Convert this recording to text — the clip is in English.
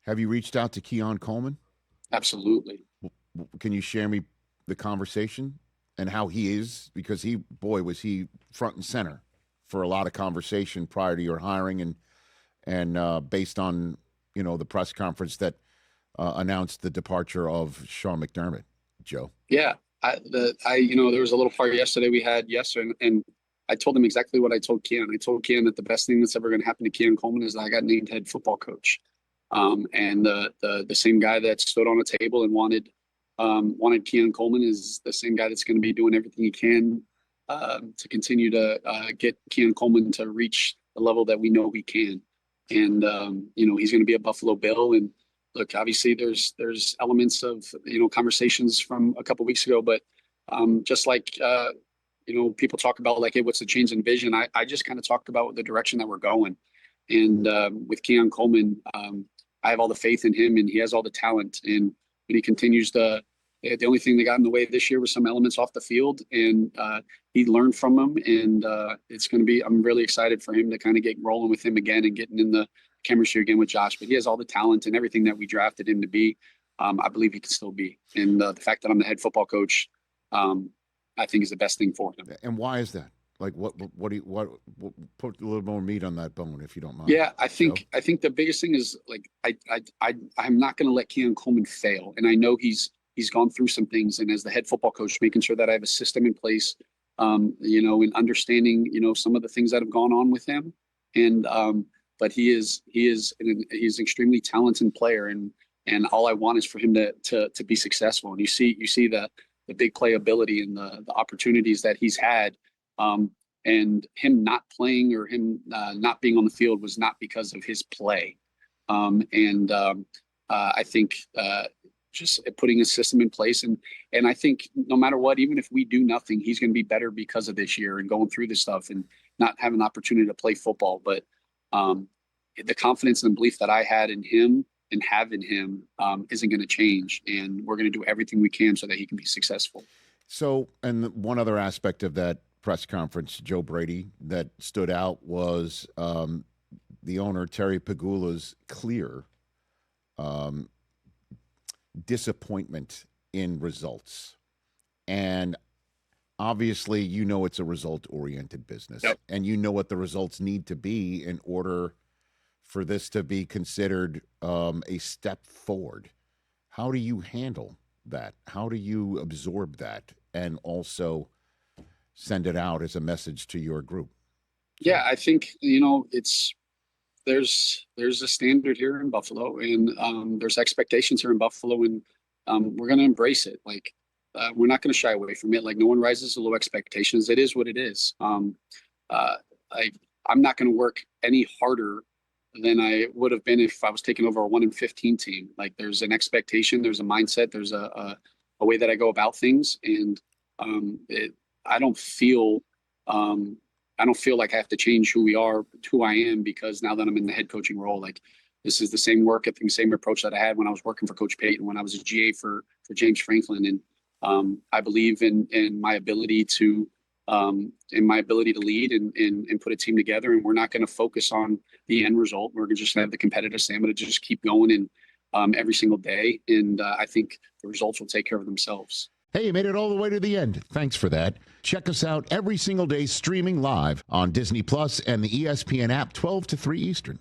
Have you reached out to Keon Coleman? Absolutely. Can you share me the conversation and how he is? Because was he front and center for a lot of conversation prior to your hiring and based on, the press conference that announced the departure of Sean McDermott, Joe. Yeah. There was a little party yesterday we had and I told him exactly what I told Keon. I told Keon that the best thing that's ever going to happen to Keon Coleman is that I got named head football coach. And the same guy that stood on a table and wanted Keon Coleman is the same guy that's going to be doing everything he can to continue to get Keon Coleman to reach the level that we know he can. And he's going to be a Buffalo Bill. And look, obviously there's elements of conversations from a couple weeks ago, but just like people talk about like, hey, what's the change in vision? I just kind of talk about the direction that we're going. And with Keon Coleman, I have all the faith in him, and he has all the talent. And he continues to. The only thing that got in the way this year was some elements off the field, and he learned from them. And it's going to be. I'm really excited for him to kind of get rolling with him again and getting in the chemistry again with Josh. But he has all the talent and everything that we drafted him to be. I believe he can still be. And the fact that I'm the head football coach, I think is the best thing for him. And why is that? Like what put a little more meat on that bone, if you don't mind. Yeah, I think the biggest thing is like I'm not going to let Keon Coleman fail, and I know he's gone through some things, and as the head football coach, making sure that I have a system in place, and understanding some of the things that have gone on with him, and but he's an extremely talented player, and all I want is for him to be successful, and you see the big playability and the opportunities that he's had. And him not playing or him not being on the field was not because of his play. I think just putting a system in place. And I think no matter what, even if we do nothing, he's going to be better because of this year and going through this stuff and not having an opportunity to play football. But the confidence and belief that I had in him and have in him isn't going to change. And we're going to do everything we can so that he can be successful. So, and one other aspect of that press conference, Joe Brady, that stood out was the owner, Terry Pegula's clear disappointment in results. And obviously, it's a result-oriented business. Yep. And what the results need to be in order for this to be considered a step forward. How do you handle that? How do you absorb that and also send it out as a message to your group? Yeah, I think, there's a standard here in Buffalo, and there's expectations here in Buffalo, and we're going to embrace it. Like, we're not going to shy away from it. Like, no one rises to low expectations. It is what it is. I'm not going to work any harder than I would have been if I was taking over a 1-15 team. Like, there's an expectation, there's a mindset, there's a way that I go about things, and I don't feel like I have to change who I am, because now that I'm in the head coaching role, like, this is the same work, I think, same approach that I had when I was working for Coach Payton, when I was a GA for James Franklin. And I believe in my ability to lead and put a team together. And we're not going to focus on the end result. We're going to just have the competitive stamina to just keep going and every single day. And I think the results will take care of themselves. Hey, you made it all the way to the end. Thanks for that. Check us out every single day streaming live on Disney Plus and the ESPN app 12 to 3 Eastern.